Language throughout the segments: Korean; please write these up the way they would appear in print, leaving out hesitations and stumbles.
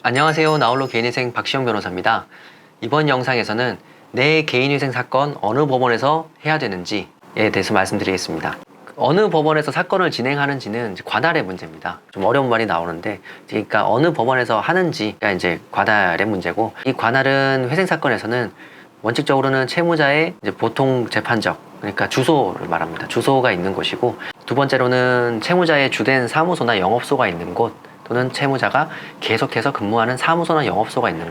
안녕하세요. 나홀로 개인회생 박시영 변호사입니다. 이번 영상에서는 내 개인회생 사건 어느 법원에서 해야 되는지에 대해서 말씀드리겠습니다. 어느 법원에서 사건을 진행하는지는 관할의 문제입니다. 좀 어려운 말이 나오는데, 그러니까 어느 법원에서 하는지가 이제 관할의 문제고, 이 관할은 회생 사건에서는 원칙적으로는 채무자의 이제 보통 재판적, 그러니까 주소를 말합니다. 주소가 있는 곳이고, 두 번째로는 채무자의 주된 사무소나 영업소가 있는 곳, 또는 채무자가 계속해서 근무하는 사무소나 영업소가 있는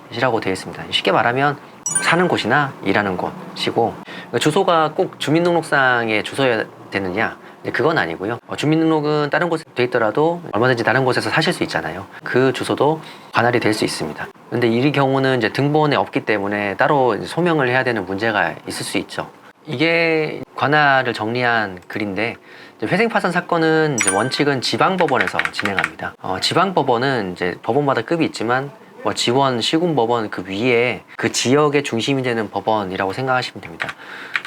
곳이라고 되어 있습니다. 쉽게 말하면 사는 곳이나 일하는 곳이고, 주소가 꼭 주민등록상에 주소여야 되느냐? 그건 아니고요. 주민등록은 다른 곳에 돼 있더라도 얼마든지 다른 곳에서 사실 수 있잖아요. 그 주소도 관할이 될 수 있습니다. 근데 이 경우는 이제 등본에 없기 때문에 따로 이제 소명을 해야 되는 문제가 있을 수 있죠. 이게 관할을 정리한 글인데, 회생파산 사건은 이제 원칙은 지방법원에서 진행합니다. 지방법원은 이제 법원마다 급이 있지만 지원, 시군법원 그 위에 그 지역의 중심이 되는 법원이라고 생각하시면 됩니다.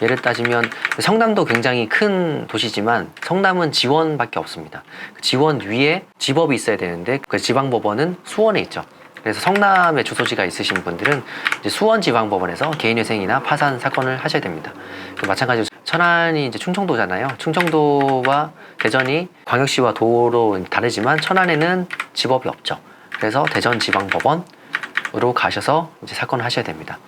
예를 따지면 성남도 굉장히 큰 도시지만 성남은 지원밖에 없습니다. 그 지원 위에 지법이 있어야 되는데 그 지방법원은 수원에 있죠. 그래서 성남에 주소지가 있으신 분들은 이제 수원지방법원에서 개인회생이나 파산 사건을 하셔야 됩니다. 마찬가지로 천안이 이제 충청도잖아요. 충청도와 대전이 광역시와 도로 다르지만 천안에는 지법이 없죠. 그래서 대전지방법원으로 가셔서 이제 사건을 하셔야 됩니다.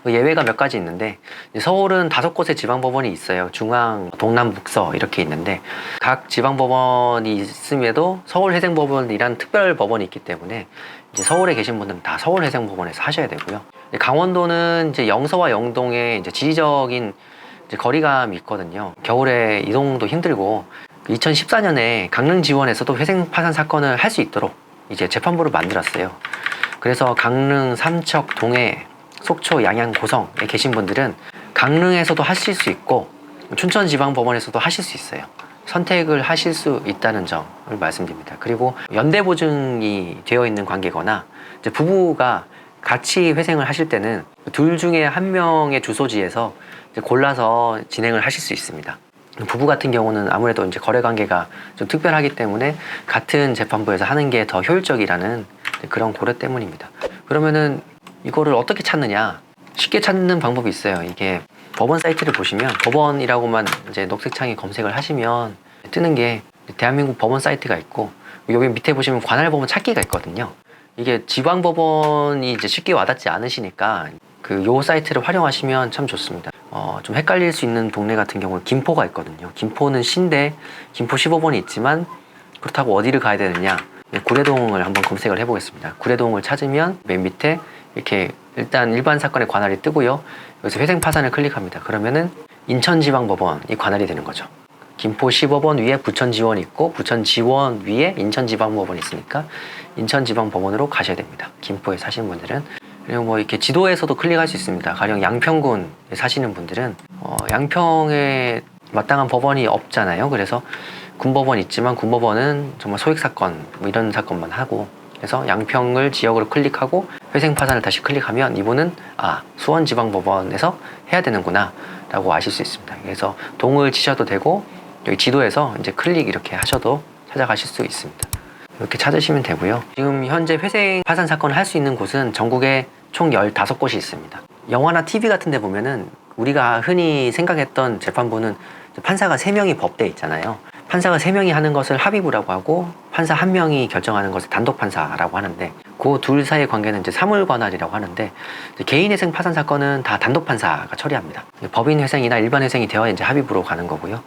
예외가 몇 가지 있는데, 서울은 5곳의 지방법원이 있어요. 중앙, 동남, 북서 이렇게 있는데, 각 지방법원이 있음에도 서울회생법원이란 특별법원이 있기 때문에 이제 서울에 계신 분들은 다 서울회생법원에서 하셔야 되고요. 강원도는 이제 영서와 영동에 이제 지리적인 이제 거리감이 있거든요. 겨울에 이동도 힘들고, 2014년에 강릉지원에서도 회생파산 사건을 할 수 있도록 이제 재판부를 만들었어요. 그래서 강릉, 삼척, 동해, 속초, 양양, 고성에 계신 분들은 강릉에서도 하실 수 있고 춘천지방법원에서도 하실 수 있어요. 선택을 하실 수 있다는 점을 말씀드립니다. 그리고 연대보증이 되어 있는 관계거나 이제 부부가 같이 회생을 하실 때는 둘 중에 한 명의 주소지에서 이제 골라서 진행을 하실 수 있습니다. 부부 같은 경우는 아무래도 이제 거래관계가 좀 특별하기 때문에 같은 재판부에서 하는 게 더 효율적이라는 그런 고려 때문입니다. 그러면은 이거를 어떻게 찾느냐? 쉽게 찾는 방법이 있어요. 이게 법원 사이트를 보시면 법원이라고만 이제 녹색창에 검색을 하시면 뜨는 게 대한민국 법원 사이트가 있고, 여기 밑에 보시면 관할법원 찾기가 있거든요. 이게 지방법원이 이제 쉽게 와닿지 않으시니까 요 사이트를 활용하시면 참 좋습니다. 좀 헷갈릴 수 있는 동네 같은 경우는 김포가 있거든요. 김포는 신대, 김포 15번이 있지만 그렇다고 어디를 가야 되느냐? 구례동을 한번 검색을 해보겠습니다. 구례동을 찾으면 맨 밑에 이렇게 일단 일반 사건의 관할이 뜨고요. 여기서 회생파산을 클릭합니다. 그러면은 인천지방법원이 관할이 되는 거죠. 김포 15번 위에 부천지원이 있고 부천지원 위에 인천지방법원이 있으니까 인천지방법원으로 가셔야 됩니다. 김포에 사시는 분들은. 그리고 이렇게 지도에서도 클릭할 수 있습니다. 가령 양평군에 사시는 분들은 양평에 마땅한 법원이 없잖아요. 그래서 군법원 있지만 군법원은 정말 소액사건 이런 사건만 하고, 그래서 양평을 지역으로 클릭하고 회생파산을 다시 클릭하면 이분은 수원지방법원에서 해야 되는구나 라고 아실 수 있습니다. 그래서 동을 치셔도 되고 여기 지도에서 이제 클릭 이렇게 하셔도 찾아가실 수 있습니다. 이렇게 찾으시면 되고요. 지금 현재 회생파산 사건을 할 수 있는 곳은 전국에 총 15곳이 있습니다. 영화나 TV 같은 데 보면은 우리가 흔히 생각했던 재판부는 판사가 3명이 법대에 있잖아요. 판사가 3명이 하는 것을 합의부라고 하고 판사 1명이 결정하는 것을 단독판사라고 하는데, 그 둘 사이의 관계는 이제 사물관할이라고 하는데, 개인회생 파산 사건은 다 단독판사가 처리합니다. 법인 회생이나 일반 회생이 되어 이제 합의부로 가는 거고요.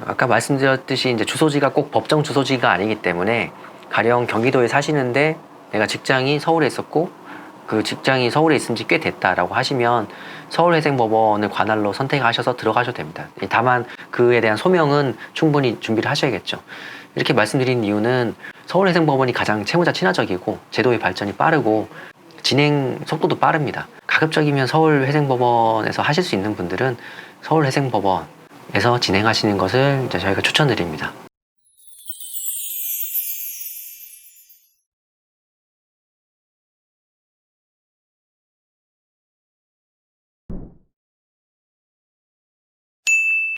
아까 말씀드렸듯이 이제 주소지가 꼭 법정 주소지가 아니기 때문에, 가령 경기도에 사시는데 내가 직장이 서울에 있었고 그 직장이 서울에 있은 지 꽤 됐다라고 하시면 서울회생법원을 관할로 선택하셔서 들어가셔도 됩니다. 다만 그에 대한 소명은 충분히 준비를 하셔야겠죠. 이렇게 말씀드린 이유는 서울회생법원이 가장 채무자 친화적이고 제도의 발전이 빠르고 진행 속도도 빠릅니다. 가급적이면 서울회생법원에서 하실 수 있는 분들은 서울회생법원에서 진행하시는 것을 이제 저희가 추천드립니다.